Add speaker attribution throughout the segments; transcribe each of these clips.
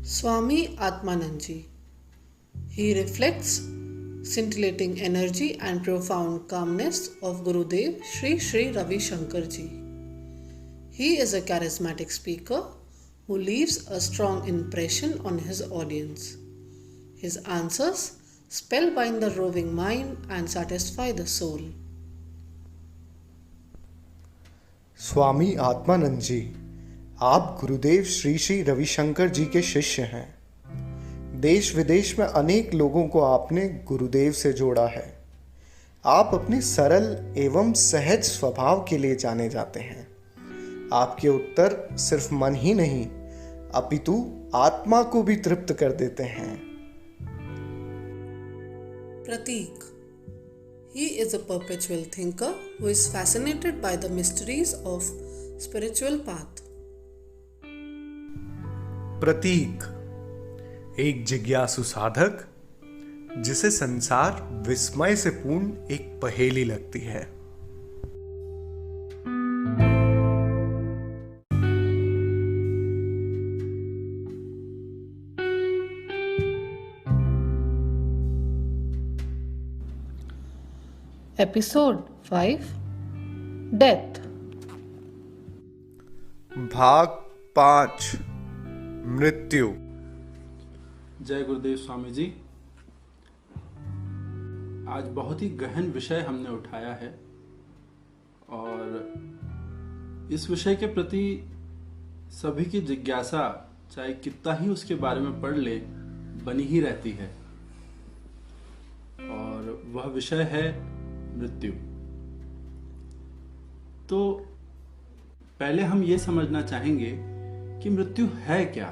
Speaker 1: Swami Atmananji. He reflects scintillating energy and profound calmness of Gurudev Sri Sri Ravi Shankar Ji. He is a charismatic speaker who leaves a strong impression on his audience. His answers spellbind the roving mind and satisfy the soul.
Speaker 2: Swami Atmanand जी, आप गुरुदेव श्री श्री रविशंकर जी के शिष्य हैं। देश विदेश में अनेक लोगों को आपने गुरुदेव से जोड़ा है। आप अपने सरल एवं सहज स्वभाव के लिए जाने जाते हैं। आपके उत्तर सिर्फ मन ही नहीं अपितु आत्मा को भी तृप्त कर देते हैं।
Speaker 1: Pratik. He is a perpetual thinker who is fascinated by the mysteries of spiritual path.
Speaker 2: प्रतीक, एक जिज्ञासु साधक जिसे संसार विस्मय से पूर्ण एक पहेली लगती है।
Speaker 1: Episode 5 Death.
Speaker 2: भाग 5 मृत्यु।
Speaker 3: जय गुरुदेव स्वामी जी। आज बहुत ही गहन विषय हमने उठाया है और इस विषय के प्रति सभी की जिज्ञासा, चाहे कितना ही उसके बारे में पढ़ ले, बनी ही रहती है। और वह विषय है मृत्यु। तो पहले हम ये समझना चाहेंगे कि मृत्यु है क्या।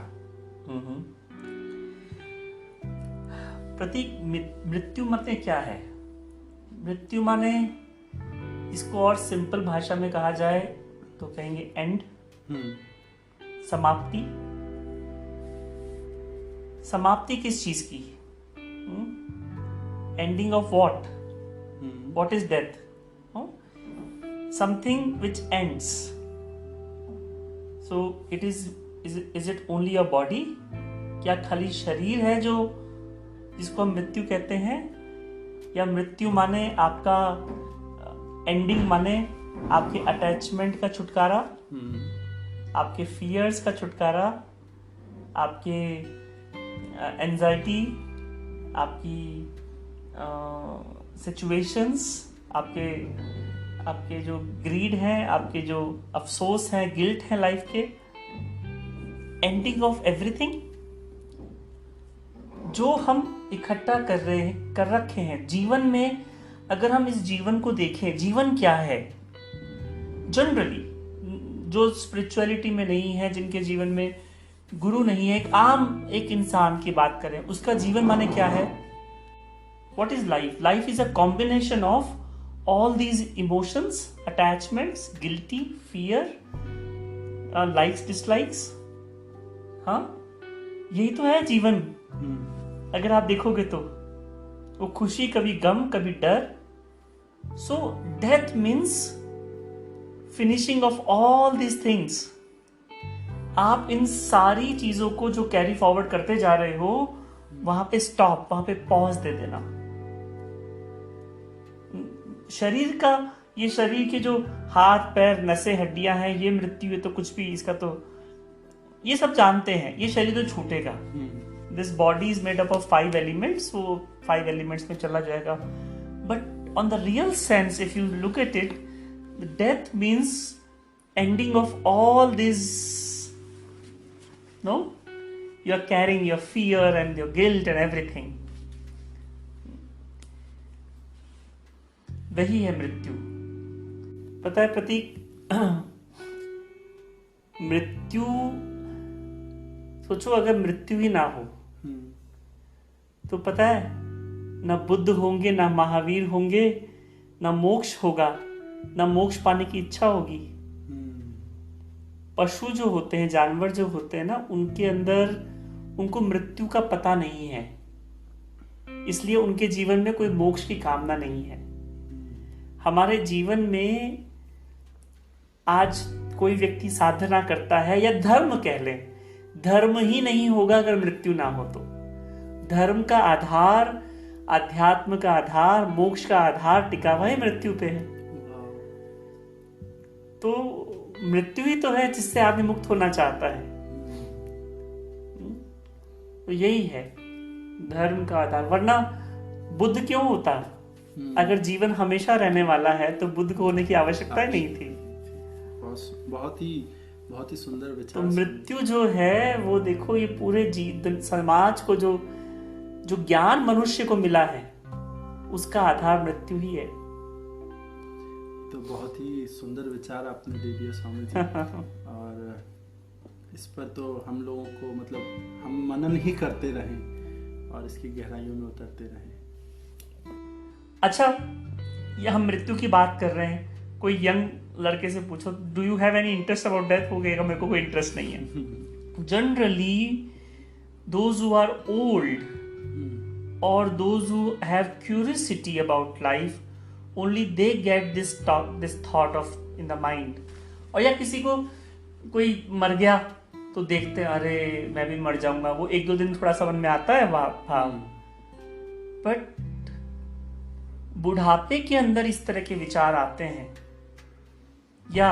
Speaker 4: प्रतीक, मृत्यु मतलब क्या है? मृत्यु माने, इसको और सिंपल भाषा में कहा जाए तो कहेंगे एंड, समाप्ति। समाप्ति किस चीज की? Ending of what? What is death? Something which ends. So it is it only a body? क्या खाली शरीर है जो जिसको हम मृत्यु कहते हैं? या मृत्यु माने आपका एंडिंग, माने आपके अटैचमेंट का छुटकारा, आपके फियर्स का छुटकारा, आपके एंजाइटी, आपकी सिचुएशंस, आपके जो ग्रीड हैं, आपके जो अफसोस हैं, गिल्ट हैं लाइफ के, एंडिंग ऑफ एवरीथिंग जो हम इकट्ठा कर रखे हैं जीवन में। अगर हम इस जीवन को देखें, जीवन क्या है जनरली, जो स्पिरिचुअलिटी में नहीं है, जिनके जीवन में गुरु नहीं है, एक इंसान की बात करें, उसका जीवन माने क्या है? What is life? Life is a combination of all these emotions, attachments, guilty, fear, likes, dislikes. हाँ, यही तो है जीवन। अगर आप देखोगे तो वो खुशी, कभी गम, कभी डर। So death means finishing off all these things. आप इन सारी चीजों को जो कैरी फॉरवर्ड करते जा रहे हो, वहां पे स्टॉप, वहां पे पॉज दे देना। शरीर का, ये शरीर के जो हाथ पैर नसें हड्डियां हैं, ये मृत्यु है तो कुछ भी इसका तो ये सब जानते हैं। ये शरीर तो छूटेगा। This body is made up of 5 elements, वो 5 एलिमेंट्स में चला जाएगा। But on the real sense, if you look at it, death means ending of all this, no, you are carrying your fear and your guilt and everything. वही है मृत्यु। पता है प्रतीक, मृत्यु, सोचो अगर मृत्यु ही ना हो तो पता है, ना बुद्ध होंगे, ना महावीर होंगे, ना मोक्ष होगा, ना मोक्ष पाने की इच्छा होगी। पशु जो होते हैं, जानवर जो होते हैं ना, उनके अंदर उनको मृत्यु का पता नहीं है, इसलिए उनके जीवन में कोई मोक्ष की कामना नहीं है। हमारे जीवन में आज कोई व्यक्ति साधना करता है, या धर्म कह लें, धर्म ही नहीं होगा अगर मृत्यु ना हो तो। धर्म का आधार, अध्यात्म का आधार, मोक्ष का आधार टिका हुआ ही मृत्यु पे है। तो मृत्यु ही तो है जिससे आदमी मुक्त होना चाहता है। तो यही है धर्म का आधार। वरना बुद्ध क्यों होता? अगर जीवन हमेशा रहने वाला है तो बुद्ध को होने की आवश्यकता ही नहीं थी।
Speaker 3: बहुत ही सुंदर
Speaker 4: तो
Speaker 3: विचार।
Speaker 4: मृत्यु जो है वो देखो, ये पूरे समाज को जो ज्ञान मनुष्य को मिला है उसका आधार मृत्यु ही है।
Speaker 3: तो बहुत ही सुंदर विचार आपने दे दिया स्वामी जी। और इस पर तो हम लोगों को मतलब हम मनन ही करते रहें और इसकी गहराइयों में उतरते रहें।
Speaker 4: अच्छा, ये हम मृत्यु की बात कर रहे हैं। कोई यंग लड़के से पूछो, do you have any interest about death? हो गएगा मेरे को कोई इंटरेस्ट नहीं है। Generally those who are old और those who have curiosity about life, only they get this thought of in the mind. और या किसी को कोई मर गया तो देखते हैं अरे मैं भी मर जाऊंगा, वो एक दो दिन थोड़ा सा मन में आता है भाव। बट बुढ़ापे के अंदर इस तरह के विचार आते हैं, या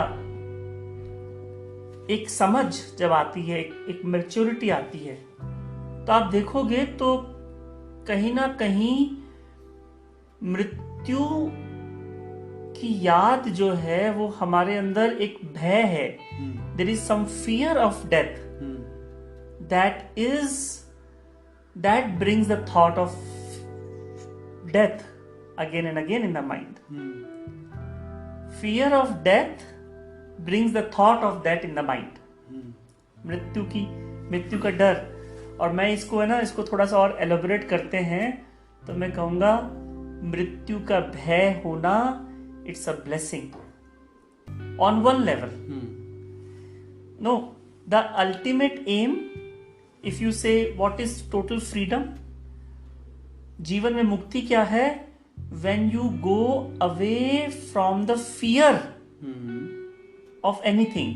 Speaker 4: एक समझ जब आती है, एक मैच्योरिटी आती है, तो आप देखोगे तो कहीं ना कहीं मृत्यु की याद जो है वो हमारे अंदर एक भय है। There is some fear of death that brings the thought of death again and again in the mind. Fear of death brings the thought of that in the mind. मृत्यु का डर। और मैं इसको थोड़ा सा और एलोबरेट करते हैं तो मैं कहूंगा मृत्यु का भय होना it's a blessing on one level. No, the ultimate aim, if you say what is total freedom, जीवन में मुक्ति क्या है? when you go away from the fear of anything.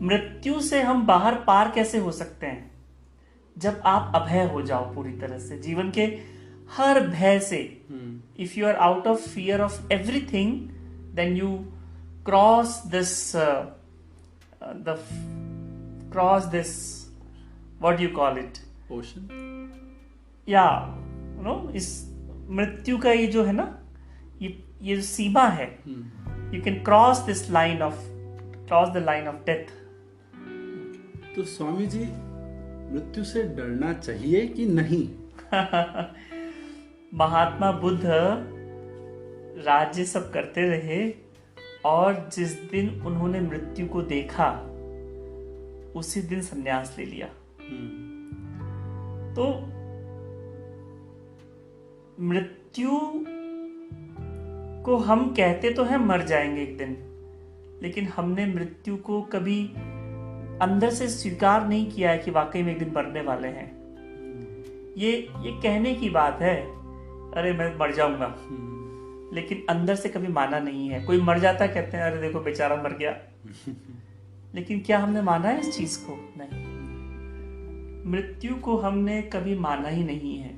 Speaker 4: मृत्यु से हम बाहर पार कैसे हो सकते हैं? जब आप अभय हो जाओ पूरी तरह से जीवन के हर भय से। If you are out of fear of everything, then you cross this what you call it,
Speaker 3: ocean,
Speaker 4: या इस मृत्यु का ये जो है ना, ये सीमा है। You can cross the line of death.
Speaker 3: तो स्वामी जी, मृत्यु से डरना चाहिए कि नहीं?
Speaker 4: महात्मा बुद्ध राज्य सब करते रहे और जिस दिन उन्होंने मृत्यु को देखा उसी दिन संन्यास ले लिया। तो मृत्यु को हम कहते तो हैं मर जाएंगे एक दिन, लेकिन हमने मृत्यु को कभी अंदर से स्वीकार नहीं किया है कि वाकई में एक दिन मरने वाले हैं। ये कहने की बात है, अरे मैं मर जाऊंगा, लेकिन अंदर से कभी माना नहीं है। कोई मर जाता कहते हैं अरे देखो बेचारा मर गया, लेकिन क्या हमने माना है इस चीज को? नहीं, मृत्यु को हमने कभी माना ही नहीं है।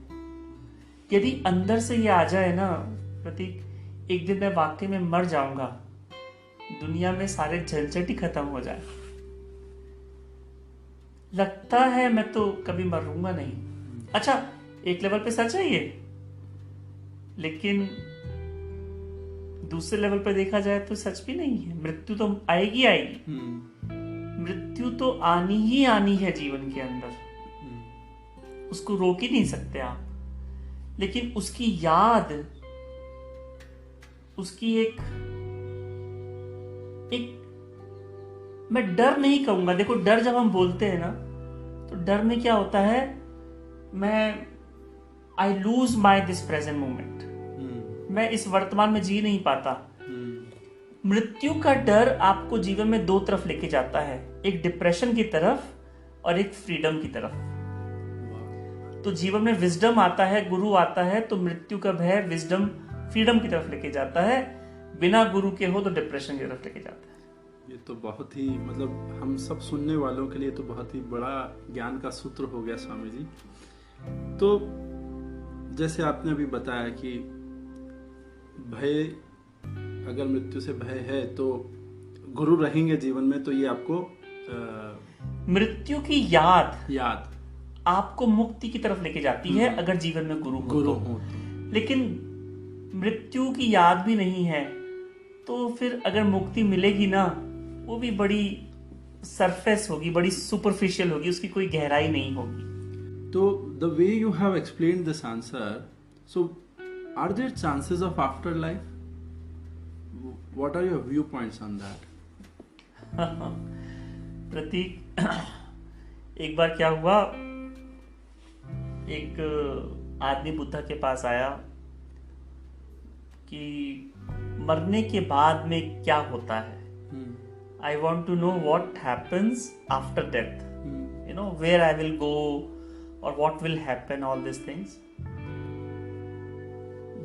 Speaker 4: यदि अंदर से ये आ जाए ना प्रतीक, एक दिन मैं वाकई में मर जाऊंगा, दुनिया में सारे झंझट ही खत्म हो जाए। लगता है मैं तो कभी मरूंगा नहीं। अच्छा, एक लेवल पे सच है ये, लेकिन दूसरे लेवल पे देखा जाए तो सच भी नहीं है। मृत्यु तो आएगी। मृत्यु तो आनी ही आनी है जीवन के अंदर, उसको रोक ही नहीं सकते आप। लेकिन उसकी याद, उसकी एक मैं डर नहीं कहूंगा। देखो, डर जब हम बोलते हैं ना, तो डर में क्या होता है, I lose my this present moment, मैं इस वर्तमान में जी नहीं पाता। मृत्यु का डर आपको जीवन में दो तरफ लेके जाता है, एक डिप्रेशन की तरफ और एक फ्रीडम की तरफ। तो जीवन में विजडम आता है, गुरु आता है, तो मृत्यु का भय विजडम फ्रीडम की तरफ लेके जाता है। बिना गुरु के हो तो डिप्रेशन की तरफ लेके जाता है।
Speaker 3: ये तो बहुत ही मतलब हम सब सुनने वालों के लिए तो बहुत ही बड़ा ज्ञान का सूत्र हो गया स्वामी जी। तो जैसे आपने अभी बताया कि भय, अगर मृत्यु से भय है तो गुरु रहेंगे जीवन में, तो ये आपको
Speaker 4: मृत्यु की याद आपको मुक्ति की तरफ लेके जाती है अगर जीवन में गुरु हो तो। लेकिन मृत्यु की याद भी नहीं है तो फिर अगर मुक्ति मिलेगी ना, वो भी बड़ी सरफेस होगी, बड़ी सुपरफिशियल होगी, उसकी कोई गहराई नहीं होगी।
Speaker 3: तो the way you have explained this answer, so are there chances of after life? What are your view points on that?
Speaker 4: Prateek, एक बार क्या हुआ, एक आदमी बुद्धा के पास आया कि मरने के बाद में क्या होता है। I want to know what happens after death, you know, where I will go और what will happen, all this things.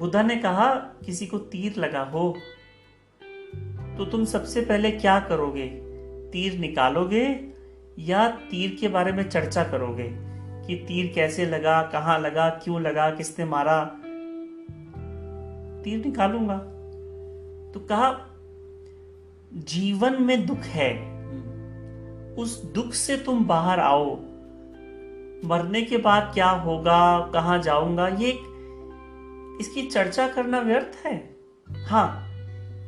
Speaker 4: Buddha ने कहा, किसी को तीर लगा हो तो तुम सबसे पहले क्या करोगे? तीर निकालोगे या तीर के बारे में चर्चा करोगे कि तीर कैसे लगा, कहाँ लगा, क्यों लगा, किसने मारा? तीर निकालूंगा। तो कहा, जीवन में दुख है, उस दुख से तुम बाहर आओ, मरने के बाद क्या होगा, कहाँ जाऊंगा, ये इसकी चर्चा करना व्यर्थ है। हाँ,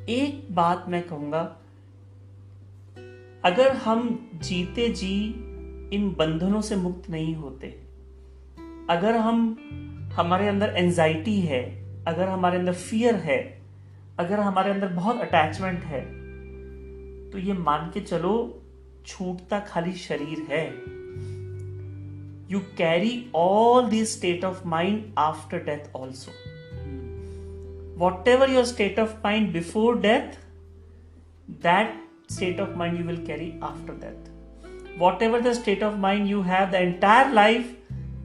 Speaker 4: एक बात मैं कहूंगा, अगर हम जीते जी इन बंधनों से मुक्त नहीं होते, अगर हमारे अंदर एंजाइटी है, अगर हमारे अंदर फियर है, अगर हमारे अंदर बहुत अटैचमेंट है, तो ये मान के चलो छूटता खाली शरीर है। You carry all this state of mind after death also. Whatever your state of mind before death, that state of mind you will carry after death. Whatever the state of mind you have the entire life,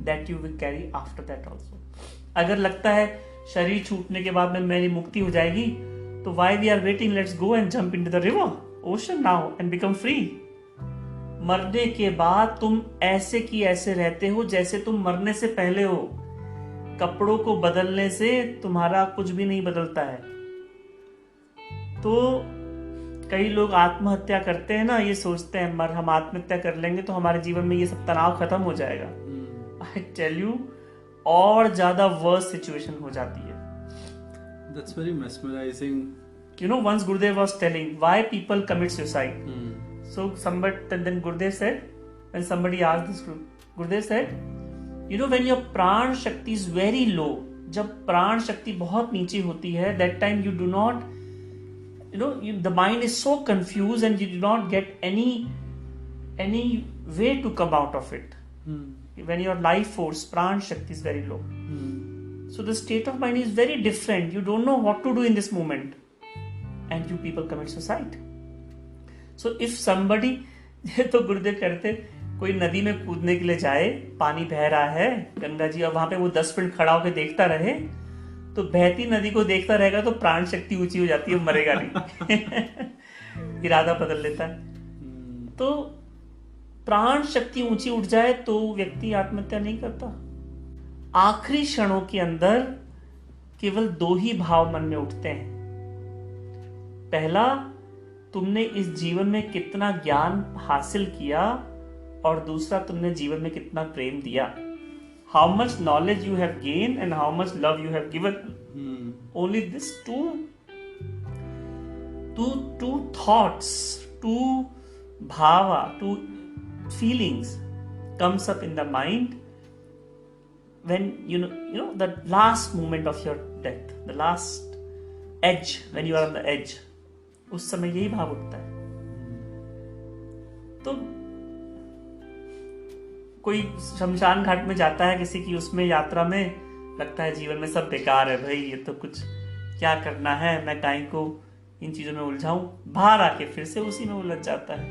Speaker 4: that you will carry after that also. अगर लगता है शरीर छूटने के बाद में मेरी मुक्ति हो जाएगी, तो why we are waiting? Let's go and jump into the river, ocean now and become free. मरने के बाद तुम ऐसे की ऐसे रहते हो जैसे तुम मरने से पहले हो। कपड़ों को बदलने से तुम्हारा कुछ भी नहीं बदलता है। तो कई लोग आत्महत्या करते हैं ना, ये सोचते हैं हम आत्महत्या कर लेंगे तो हमारे जीवन में ये सब तनाव खत्म हो जाएगा। आई टेल यू, और ज्यादा वर्स सिचुएशन हो जाती है।
Speaker 3: That's very mesmerizing.
Speaker 4: You know, once Gurudev was telling why people commit suicide. So then Gurudev said, when somebody asked this group, Gurudev said, you know, when your प्राण शक्ति is very low, जब प्राण शक्ति बहुत नीचे होती है, that time you do not, you know, the mind is so confused and you do not get any way to come out of it. When your life force, प्राण शक्ति is very low. So the state of mind is very different. You don't know what to do in this moment, and you people commit suicide. So if somebody, तो गुरुदेव कहते, कोई नदी में कूदने के लिए जाए, पानी बह रहा है गंगा जी, और वहां पे वो 10 मिनट खड़ा होकर देखता रहे, तो बहती नदी को देखता रहेगा तो प्राण शक्ति ऊंची हो जाती है, मरेगा नहीं। इरादा बदल लेता है। तो प्राण शक्ति ऊंची उठ जाए तो व्यक्ति आत्महत्या नहीं करता। आखिरी क्षणों के अंदर केवल 2 ही भाव मन में उठते हैं। पहला, तुमने इस जीवन में कितना ज्ञान हासिल किया, और दूसरा, तुमने जीवन में कितना प्रेम दिया। How much knowledge you have gain and how much love you have given. Only this two thoughts, two bhava, two feelings comes up in the mind when you know the last moment of your death, the last edge, when you are on the edge, उस समय यही भाव उठता है। तो कोई शमशान घाट में जाता है किसी की, उसमें यात्रा में लगता है जीवन में सब बेकार है भाई, ये तो कुछ क्या करना है, मैं काहे को इन चीजों में उलझाऊं। बाहर आके फिर से उसी में उलझ जाता है,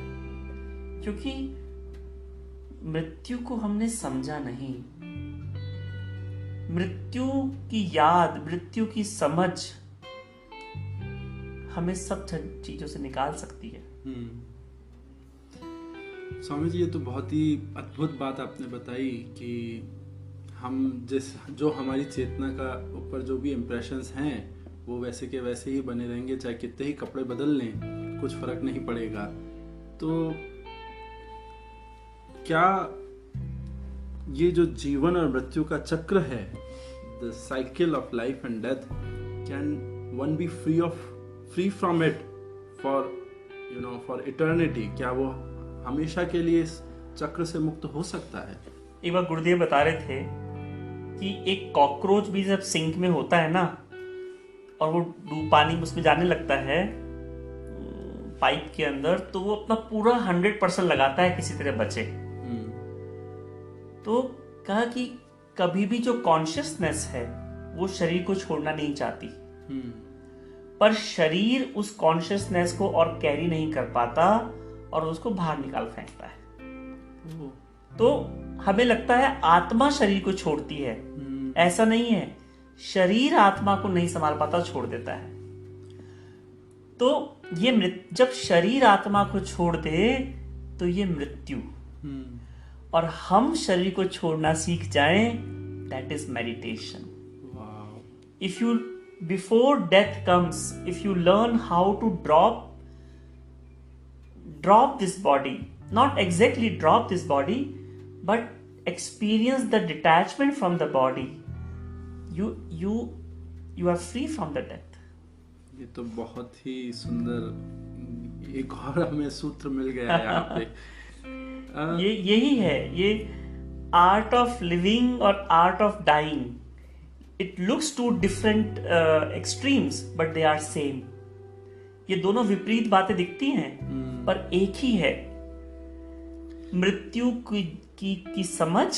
Speaker 4: क्योंकि मृत्यु को हमने समझा नहीं। मृत्यु की याद, मृत्यु की समझ हमें सब चीजों से निकाल सकती है।
Speaker 3: स्वामी जी, ये तो बहुत ही अद्भुत बात आपने बताई कि हम जो हमारी चेतना का ऊपर जो भी इम्प्रेशंस हैं वो वैसे के वैसे ही बने रहेंगे, चाहे कितने ही कपड़े बदल लें कुछ फर्क नहीं पड़ेगा। तो क्या ये जो जीवन और मृत्यु का चक्र है, the cycle of life and death, can one B free from it for eternity? क्या वो हमेशा के लिए इस चक्र से मुक्त हो सकता है?
Speaker 4: एक बार गुरुदेव बता रहे थे कि एक कॉकरोच भी जब सिंक में होता है ना, और वो पानी उसमें जाने लगता है पाइप के अंदर, तो वो अपना पूरा 100% लगाता है किसी तरह बचे। तो कहा कि कभी भी जो कॉन्शियसनेस है वो शरीर को छोड़ना नहीं चाहती, पर शरीर उस कॉन्शियसनेस को और कैरी नहीं कर पाता और उसको बाहर निकाल फेंकता है। तो हमें लगता है आत्मा शरीर को छोड़ती है, ऐसा नहीं है। शरीर आत्मा को नहीं संभाल पाता, छोड़ देता है। तो ये जब शरीर आत्मा को छोड़ दे तो ये मृत्यु, और हम शरीर को छोड़ना सीख जाएं, that is meditation. If you before death comes, if you learn how to drop this body, not exactly drop this body, but experience the detachment from the body, you are free from the death.
Speaker 3: ये तो बहुत ही सुंदर एक और हमें सूत्र मिल गया है यहाँ पे।
Speaker 4: यही है ये आर्ट ऑफ लिविंग और art of dying. It looks two different extremes but they are same. ये दोनों विपरीत बातें दिखती हैं पर एक ही है। मृत्यु की समझ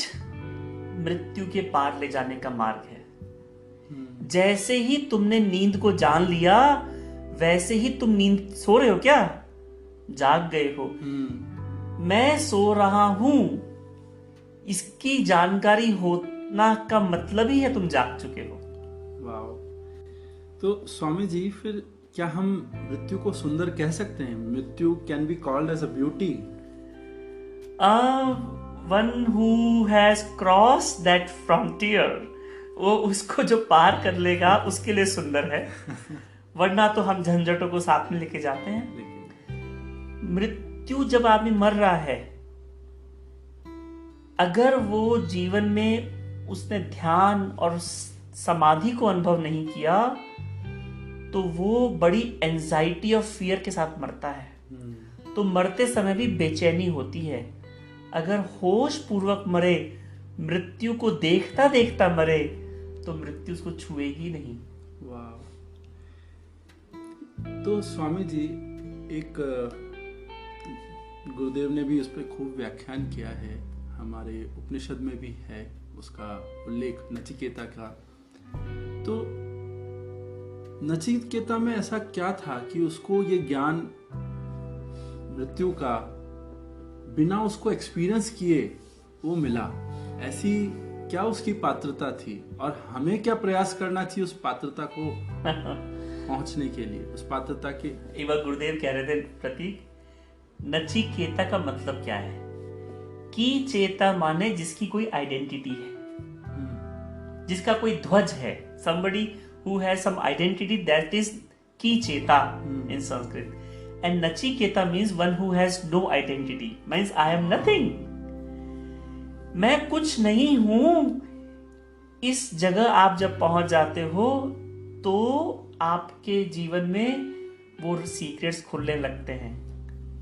Speaker 4: मृत्यु के पार ले जाने का मार्ग है। जैसे ही तुमने नींद को जान लिया, वैसे ही तुम नींद सो रहे हो क्या? जाग गए हो। मैं सो रहा हूं, इसकी जानकारी होना का मतलब ही है तुम जाग चुके हो।
Speaker 3: वाह। तो स्वामी जी, फिर क्या हम मृत्यु को सुंदर कह सकते हैं? मृत्यु can be called as a beauty?
Speaker 4: One who has cross that frontier, वो उसको जो पार कर लेगा उसके लिए सुंदर है। वरना तो हम झंझटों को साथ में लेके जाते हैं। मृत्यु जब आदमी मर रहा है, अगर वो जीवन में उसने ध्यान और समाधि को अनुभव नहीं किया तो वो बड़ी एंजाइटी और फियर के साथ मरता है। तो मरते समय भी बेचैनी होती है। अगर होश पूर्वक मरे, मृत्यु को देखता देखता मरे, तो मृत्यु उसको छुएगी नहीं।
Speaker 3: वाह। तो स्वामी जी, एक गुरुदेव ने भी उस पर खूब व्याख्यान किया है, हमारे उपनिषद में भी है उसका उल्लेख, नचिकेता का। तो नचिकेता में ऐसा क्या था कि उसको ये ज्ञान मृत्यु का बिना उसको एक्सपीरियंस किए वो मिला? ऐसी क्या उसकी पात्रता थी, और हमें क्या प्रयास करना चाहिए उस पात्रता को पहुंचने के लिए, उस पात्रता के?
Speaker 4: एक बार गुरुदेव कह रहे थे, प्रतीक, नचिकेता का मतलब क्या है? की चेता माने जिसकी कोई आइडेंटिटी है, जिसका कोई ध्वज है। somebody who has some identity, that is ki cheta in Sanskrit. And Nachiketa means one who has no identity, means I am nothing. मैं कुछ नहीं हूं। इस जगह आप जब पहुंच जाते हो तो आपके जीवन में वो सीक्रेट्स खुलने लगते हैं।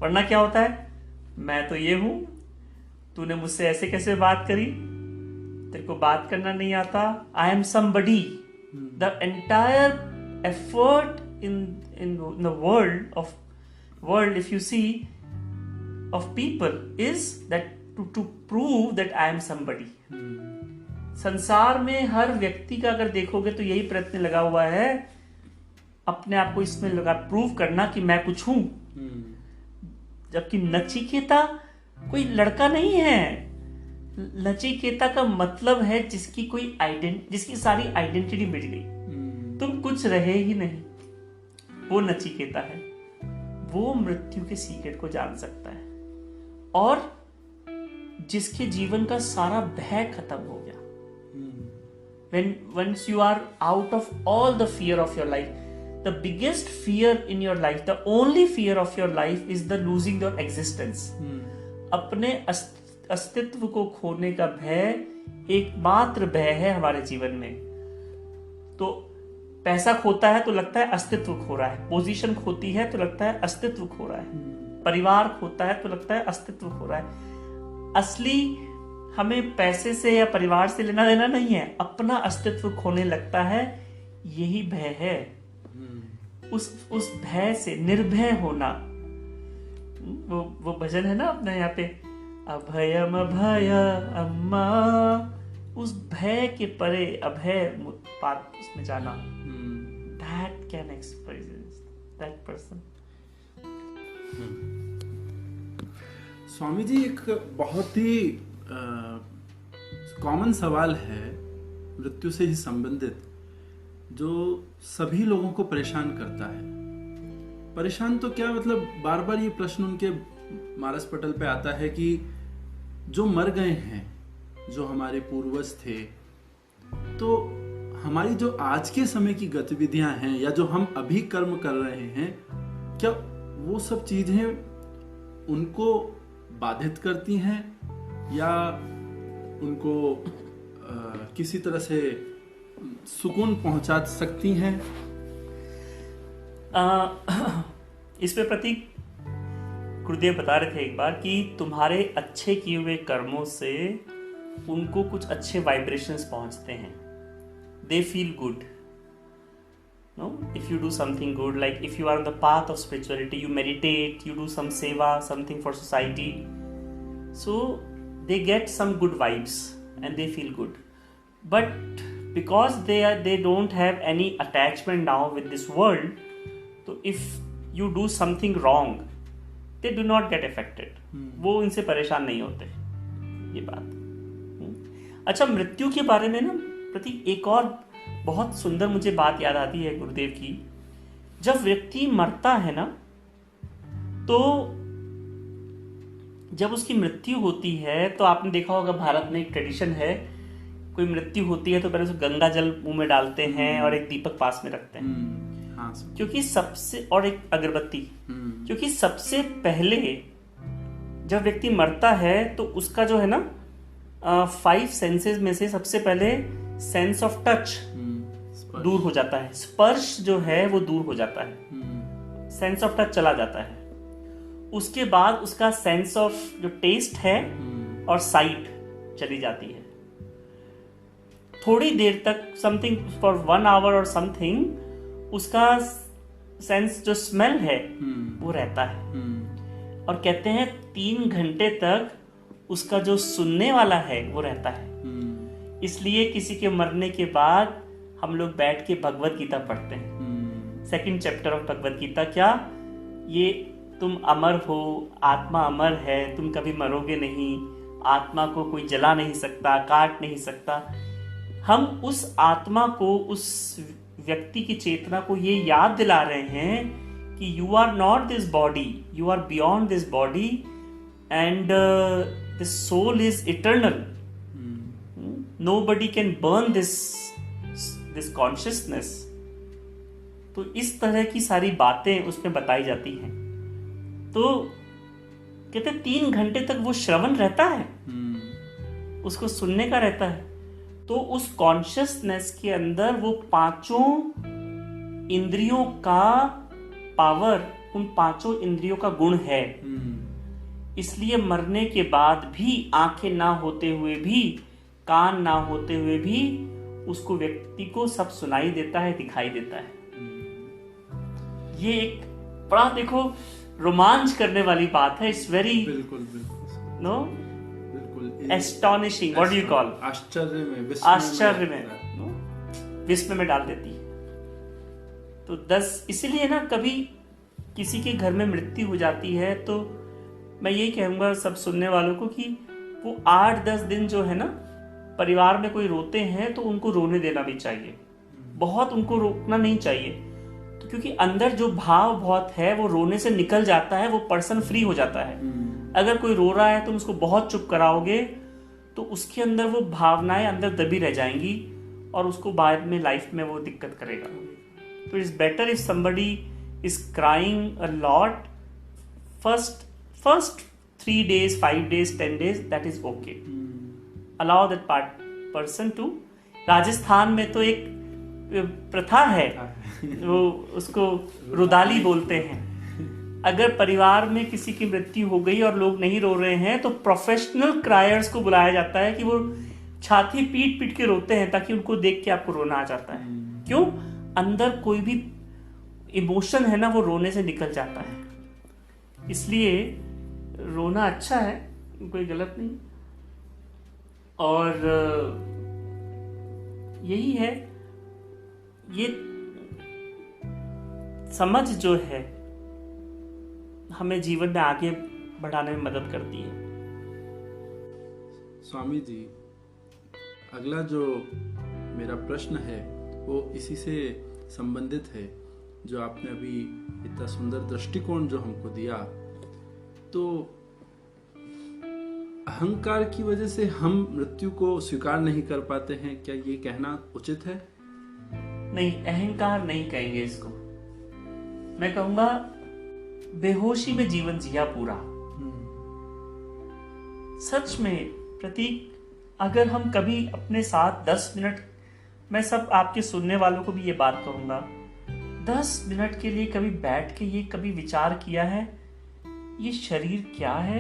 Speaker 4: वरना क्या होता है? मैं तो ये हूं, तूने मुझसे ऐसे कैसे बात करी, तेरे को बात करना नहीं आता, I am somebody. The entire effort in the world, if you see, of people is that to prove that I am somebody. संसार में हर व्यक्ति का अगर देखोगे तो यही प्रयत्न लगा हुआ है, अपने आप को इसमें लगा प्रूव करना कि मैं कुछ हूं। जबकि नचिकेता कोई लड़का नहीं है। नचिकेता का मतलब है जिसकी जिसकी सारी आइडेंटिटी मिट गई, तुम कुछ रहे ही नहीं, वो नचिकेता है। वो मृत्यु के सीक्रेट को जान सकता है, और जिसके जीवन का सारा भय खत्म हो गया। Once you are out of all the fear of your life, the biggest fear in your life, the only fear of your life is the losing your existence. अपने अस्तित्व को खोने का भय एकमात्र भय है हमारे जीवन में। तो पैसा खोता है तो लगता है अस्तित्व खो रहा है, पोजीशन खोती है तो लगता है अस्तित्व खो रहा है, परिवार खोता है तो लगता है अस्तित्व खो रहा है। असली हमें पैसे से या परिवार से लेना देना नहीं है, अपना अस्तित्व खोने लगता है, यही भय है। उस भय से निर्भय होना, वो भजन है ना अपने यहाँ पे, अभयम अभय अम्मा, उस भय के परे अभय पार उसमें जाना, that can experience that person.
Speaker 3: Swami ji, एक बहुत ही कॉमन सवाल है मृत्यु से ही संबंधित, जो सभी लोगों को परेशान करता है। परेशान तो क्या, मतलब बार बार ये प्रश्न उनके मानस पटल पे आता है कि जो मर गए हैं, जो हमारे पूर्वज थे, तो हमारी जो आज के समय की गतिविधियां हैं या जो हम अभी कर्म कर रहे हैं, क्या वो सब चीजें उनको बाधित करती हैं या उनको किसी तरह से सुकून पहुंचा सकती हैं?
Speaker 4: इस पे प्रतीक गुरुदेव बता रहे थे एक बार कि तुम्हारे अच्छे किए हुए कर्मों से उनको कुछ अच्छे वाइब्रेशंस पहुंचते हैं, they feel good. No, if you do something good, like if you are on the path of spirituality, you meditate, you do some seva, something for society, so they get some good vibes and they feel good. But because they don't have any attachment now with this world, so if you do something wrong, they do not get affected. वो इनसे परेशान नहीं होते, ये बात। अच्छा, मृत्यु के बारे में ना प्रति एक और बहुत सुंदर मुझे बात याद आती है गुरुदेव की। जब व्यक्ति मरता है ना, तो जब उसकी मृत्यु होती है, तो आपने देखा होगा भारत में एक ट्रेडिशन है, कोई मृत्यु होती है तो पहले उसको गंगा जल मुंह में डालते हैं और एक दीपक पास में रखते हैं,
Speaker 3: हाँ,
Speaker 4: क्योंकि सबसे, और एक अगरबत्ती, क्योंकि सबसे पहले जब व्यक्ति मरता है तो उसका जो है ना 5 सेंसेस में से सबसे पहले सेंस ऑफ टच दूर हो जाता है, स्पर्श जो है वो दूर हो जाता है, सेंस ऑफ टच चला जाता है। उसके बाद उसका सेंस ऑफ जो टेस्ट है और साइट चली जाती है। थोड़ी देर तक, समथिंग फॉर 1 आवर और समथिंग, उसका सेंस जो स्मेल है वो रहता है। और कहते हैं 3 घंटे तक उसका जो सुनने वाला है वो रहता है। इसलिए किसी के मरने के बाद हम लोग बैठ के भगवत गीता पढ़ते हैं, 2nd chapter of Bhagavad Gita. क्या ये तुम अमर हो, आत्मा अमर है, तुम कभी मरोगे नहीं, आत्मा को कोई जला नहीं सकता, काट नहीं सकता। हम उस आत्मा को, उस व्यक्ति की चेतना को ये याद दिला रहे हैं कि you are not this body, you are beyond this body and this soul is eternal. Nobody can burn this consciousness. तो इस तरह की सारी बातें उसमें बताई जाती हैं। तो कहते 3 घंटे तक वो श्रवण रहता है, उसको सुनने का रहता है। तो उस कॉन्शियसनेस के अंदर वो 5 इंद्रियों का पावर, उन 5 इंद्रियों का गुण है। इसलिए मरने के बाद भी, आंखें ना होते हुए भी, कान ना होते हुए भी, उसको, व्यक्ति को सब सुनाई देता है, दिखाई देता है। ये एक बड़ा, देखो, रोमांच करने वाली बात है। इट्स वेरी,
Speaker 3: बिल्कुल
Speaker 4: नो,
Speaker 3: बिल्कुल
Speaker 4: astonishing, what do you call,
Speaker 3: आश्चर्य
Speaker 4: में विस्मय में डाल देती है। तो 10, इसीलिए ना कभी किसी के घर में मृत्यु हो जाती है तो मैं यही कहूंगा सब सुनने वालों को कि वो 8-10 दिन जो है ना, परिवार में कोई रोते हैं तो उनको रोने देना भी चाहिए, बहुत उनको रोकना नहीं चाहिए। तो क्योंकि अंदर जो भाव बहुत है वो रोने से निकल जाता है, वो पर्सन फ्री हो जाता है। अगर कोई रो रहा है तुम उसको बहुत चुप कराओगे तो उसके अंदर वो भावनाएं अंदर दबी रह जाएंगी और उसको बाद में लाइफ में वो दिक्कत करेगा। तो it's better if somebody is crying a lot first 3 days, 5 days, 10 days, that is okay. Allow that person to। Rajasthan में तो एक प्रथा है, वो उसको रुदाली बोलते हैं। अगर परिवार में किसी की मृत्यु हो गई और लोग नहीं रो रहे हैं तो प्रोफेशनल क्रायर्स को बुलाया जाता है कि वो छाती पीट पीट के रोते हैं ताकि उनको देख के आपको रोना आ जाता है। क्यों? अंदर कोई भी इमोशन है ना वो रोने से निकल जाता है। इसलिए रोना अच्छा है, कोई गलत नहीं। और यही है, ये समझ जो है हमें जीवन में आगे बढ़ाने में मदद करती है।
Speaker 3: स्वामी जी, अगला जो मेरा प्रश्न है वो इसी से संबंधित है, जो आपने अभी इतना सुंदर दृष्टिकोण जो हमको दिया। तो अहंकार की वजह से हम मृत्यु को स्वीकार नहीं कर पाते हैं, क्या ये कहना उचित है?
Speaker 4: नहीं, अहंकार नहीं कहेंगे इसको। मैं कहूंगा बेहोशी में जीवन जिया पूरा। सच में प्रतीक, अगर हम कभी अपने साथ 10 मिनट, मैं सब आपके सुनने वालों को भी ये बात कहूंगा, 10 मिनट के लिए कभी बैठ के ये कभी विचार किया है ये शरीर क्या है?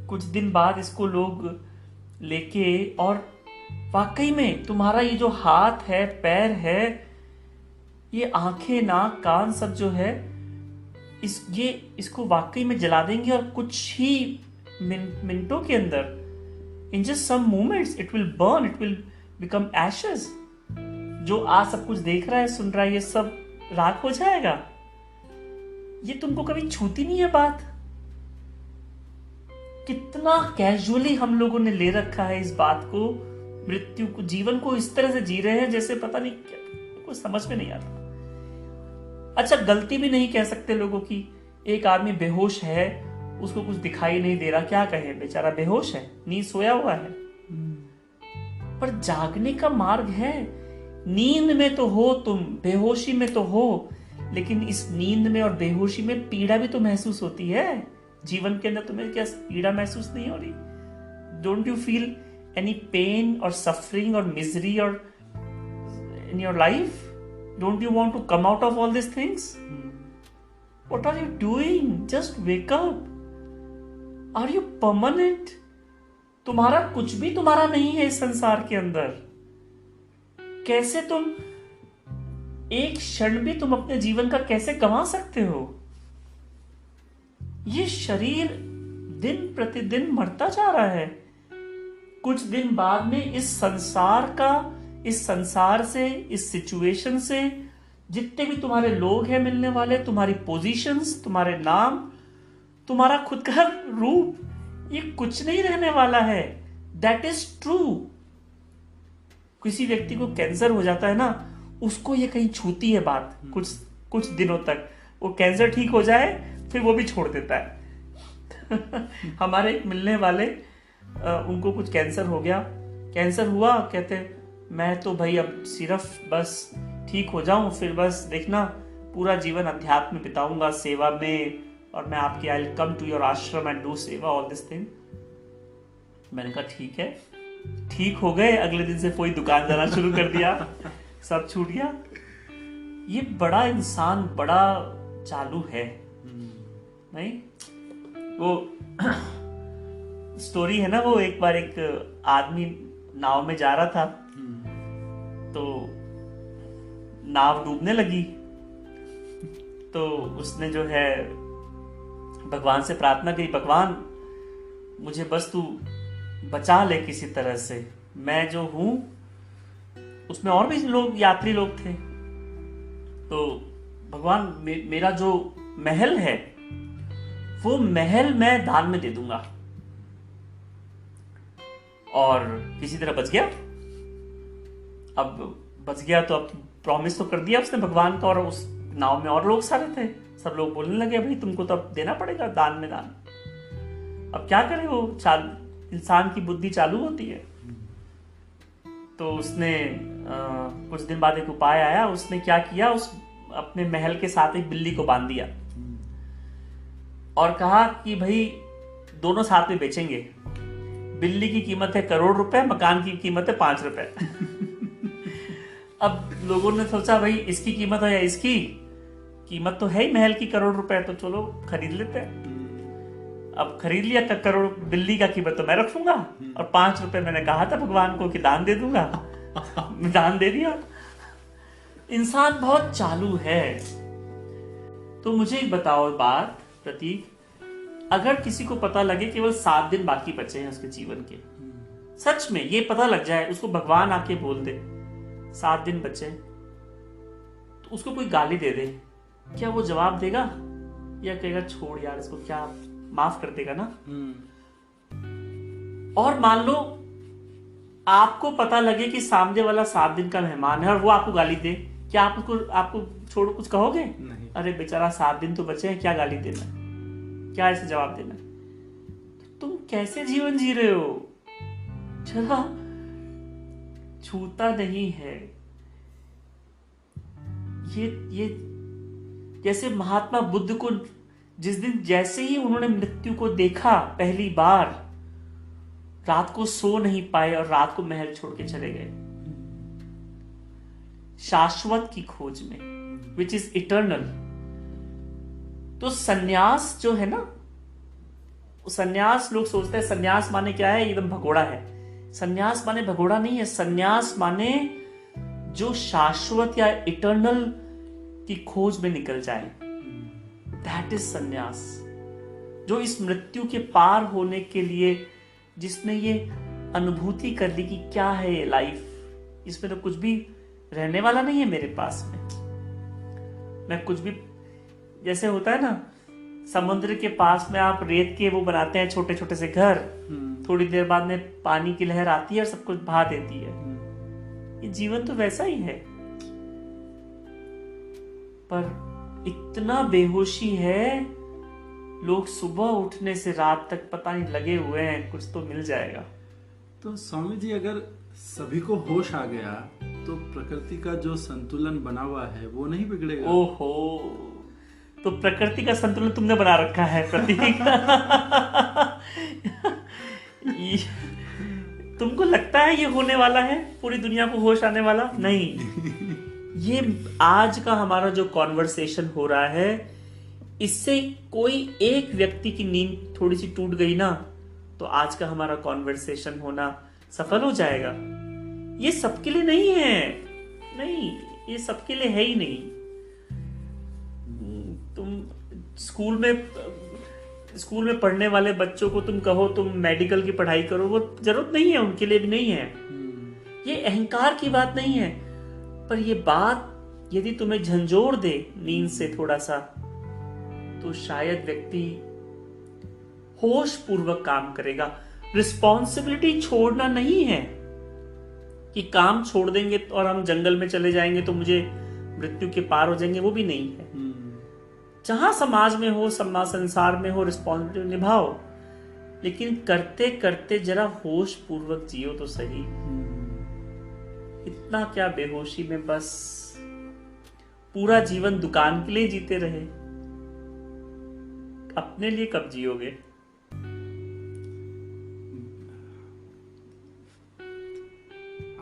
Speaker 4: कुछ दिन बाद इसको लोग लेके, और वाकई में तुम्हारा ये जो हाथ है, पैर है, ये आंखें, नाक, कान सब जो है, इसको वाकई में जला देंगे और कुछ ही मिनटों के अंदर, in just some moments it will burn, it will become ashes. जो आज सब कुछ देख रहा है, सुन रहा है, ये सब राख हो जाएगा। ये तुमको कभी छूती नहीं है बात। कितना कैजुअली हम लोगों ने ले रखा है इस बात को, मृत्यु को, जीवन को इस तरह से जी रहे हैं जैसे पता नहीं क्या, कुछ समझ में नहीं आता। अच्छा, गलती भी नहीं कह सकते लोगों की। एक आदमी बेहोश है, उसको कुछ दिखाई नहीं दे रहा, क्या कहे, बेचारा बेहोश है, नींद सोया हुआ है। पर जागने का मार्ग है। नींद में तो हो तुम, बेहोशी में तो हो, लेकिन इस नींद में और बेहोशी में पीड़ा भी तो महसूस होती है। जीवन के अंदर तुम्हें क्या पीड़ा महसूस नहीं हो रही? Don't you feel any pain और सफरिंग और मिजरी और in your life? Don't you want to come out of all this things? What are you doing? Just wake up. Are you permanent? तुम्हारा कुछ भी तुम्हारा नहीं है इस संसार के अंदर। कैसे तुम एक क्षण भी तुम अपने जीवन का कैसे गंवा सकते हो? ये शरीर दिन प्रतिदिन मरता जा रहा है। कुछ दिन बाद में इस संसार से, इस सिचुएशन से जितने भी तुम्हारे लोग हैं मिलने वाले, तुम्हारी पोजीशंस, तुम्हारे नाम, तुम्हारा खुद का रूप, ये कुछ नहीं रहने वाला है। That is true. किसी व्यक्ति को कैंसर हो जाता है ना, उसको ये कहीं छूती है बात कुछ दिनों तक। वो कैंसर ठीक हो जाए फिर वो भी छोड़ देता है। हमारे एक मिलने वाले, उनको कुछ कैंसर हो गया, कैंसर हुआ, कहते मैं तो भाई अब सिर्फ बस ठीक हो जाऊं, फिर बस देखना पूरा जीवन अध्यात्म में बिताऊंगा, सेवा में, और मैं आपके I will come to your ashram and do seva, all this thing. मैंने कहा ठीक है, ठीक हो गए। अगले दिन से कोई दुकान जाना शुरू कर दिया, सब छूट गया। ये बड़ा इंसान बड़ा चालू है, नहीं? वो स्टोरी है ना, वो एक बार एक आदमी नाव में जा रहा था, तो नाव डूबने लगी, तो उसने जो है भगवान से प्रार्थना की, भगवान मुझे बस तू बचा ले किसी तरह से, मैं जो हूं। उसमें और भी लोग, यात्री लोग थे। तो भगवान मेरा जो महल है वो महल मैं दान में दे दूंगा, और किसी तरह बच गया। अब बच गया तो अब प्रॉमिस तो कर दिया उसने भगवान का, और उस नाव में और लोग सारे थे। सब लोग बोलने लगे भाई तुमको तो अब देना पड़ेगा दान में दान। अब क्या करे, वो इंसान की बुद्धि चालू होती है। तो उसने कुछ दिन बाद एक उपाय आया। उसने क्या किया, उस अपने महल के साथ एक बिल्ली को बांध दिया और कहा कि भाई दोनों साथ में बेचेंगे। बिल्ली की कीमत है 1 करोड़ रुपए, मकान की कीमत है 5 रुपए। अब लोगों ने सोचा भाई इसकी कीमत है या इसकी कीमत, तो है ही महल की 1 करोड़ रुपए, तो चलो खरीद लेते हैं। अब खरीद लिया 1 करोड़, बिल्ली का कीमत तो मैं रखूंगा और 5 रुपए मैंने कहा था भगवान को कि दान दे दूंगा। दान दे दिया। इंसान बहुत चालू है। तो मुझे एक बताओ बात प्रतीक, अगर किसी को पता लगे केवल 7 दिन बाकी बचे हैं उसके जीवन के, सच में ये पता लग जाए, उसको भगवान आके बोल दे 7 दिन बचे, तो उसको कोई गाली दे दे, क्या वो जवाब देगा या कहेगा छोड़ यार इसको, क्या माफ कर देगा ना? और मान लो आपको पता लगे कि सामने वाला 7 दिन का मेहमान है और वो आपको गाली दे, क्या आप आपको छोड़ो कुछ कहोगे?
Speaker 3: नहीं।
Speaker 4: अरे बेचारा 7 दिन तो बचे हैं, क्या गाली देना, क्या ऐसे जवाब देना? तुम कैसे जीवन जी रहे हो? जरा छूता नहीं है ये जैसे महात्मा बुद्ध को जिस दिन जैसे ही उन्होंने मृत्यु को देखा पहली बार, रात को सो नहीं पाए और रात को महल छोड़ के चले गए शाश्वत की खोज में, विच इज इटर्नल। तो सन्यास जो है ना, सन्यास लोग सोचते हैं सन्यास माने क्या है, एकदम भगोड़ा है। सन्यास माने भगोड़ा नहीं है। सन्यास माने जो शाश्वत या इटर्नल की खोज में निकल जाए, दैट इज सन्यास। जो इस मृत्यु के पार होने के लिए, जिसने ये अनुभूति कर ली कि क्या है ये लाइफ, इसमें तो कुछ भी रहने वाला नहीं है मेरे पास में। मैं कुछ भी, जैसे होता है ना समुद्र के पास में आप रेत के वो बनाते हैं छोटे छोटे से घर, थोड़ी देर बाद में पानी की लहर आती है और सब कुछ बहा देती है। ये जीवन तो वैसा ही है, पर इतना बेहोशी है, लोग सुबह उठने से रात तक पता नहीं लगे हुए हैं, कुछ तो मिल जाएगा।
Speaker 3: तो स्वामी जी, अगर सभी को होश आ गया तो प्रकृति का जो संतुलन बना हुआ है वो नहीं बिगड़ेगा?
Speaker 4: ओहो, तो प्रकृति का संतुलन तुमने बना रखा है प्रतीक। तुमको लगता है ये होने वाला है, पूरी दुनिया को होश आने वाला? नहीं। ये आज का हमारा जो कॉन्वर्सेशन हो रहा है, इससे कोई एक व्यक्ति की नींद थोड़ी सी टूट गई ना, तो आज का हमारा कॉन्वर्सेशन होना सफल हो जाएगा। ये सबके लिए नहीं है, नहीं, ये सबके लिए है ही नहीं। तुम स्कूल में पढ़ने वाले बच्चों को तुम कहो तुम मेडिकल की पढ़ाई करो, वो जरूरत नहीं है, उनके लिए भी नहीं है। ये अहंकार की बात नहीं है, पर ये बात यदि तुम्हें झंझोर दे नींद से थोड़ा सा, तो शायद व्यक्ति होश पूर्वक काम करेगा। रिस्पॉन्सिबिलिटी छोड़ना नहीं है कि काम छोड़ देंगे और हम जंगल में चले जाएंगे तो मुझे मृत्यु के पार हो जाएंगे, वो भी नहीं है। जहां समाज में हो, संसार में हो, रिस्पॉन्सिबिलिटी निभाओ, लेकिन करते करते जरा होश पूर्वक जियो तो सही। इतना क्या बेहोशी में बस पूरा जीवन दुकान के लिए जीते रहे, अपने लिए कब जियोगे?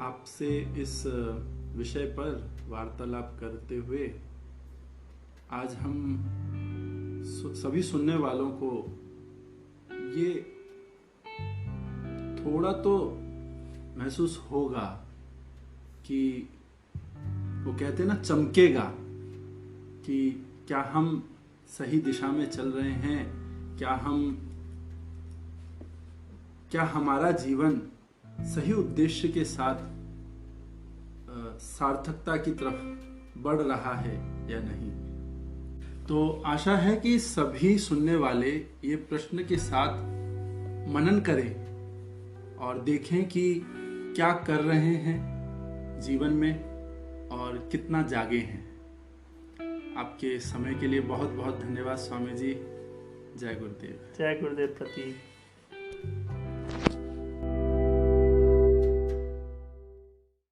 Speaker 3: आपसे इस विषय पर वार्तालाप करते हुए आज हम सभी सुनने वालों को ये थोड़ा तो महसूस होगा कि वो कहते हैं ना, चमकेगा कि क्या हम सही दिशा में चल रहे हैं, क्या हमारा जीवन सही उद्देश्य के साथ सार्थकता की तरफ बढ़ रहा है या नहीं। तो आशा है कि सभी सुनने वाले ये प्रश्न के साथ मनन करें और देखें कि क्या कर रहे हैं जीवन में, और कितना जागे हैं। आपके समय के लिए बहुत बहुत धन्यवाद स्वामी जी। जय गुरुदेव।
Speaker 4: जय गुरुदेव प्रतीक।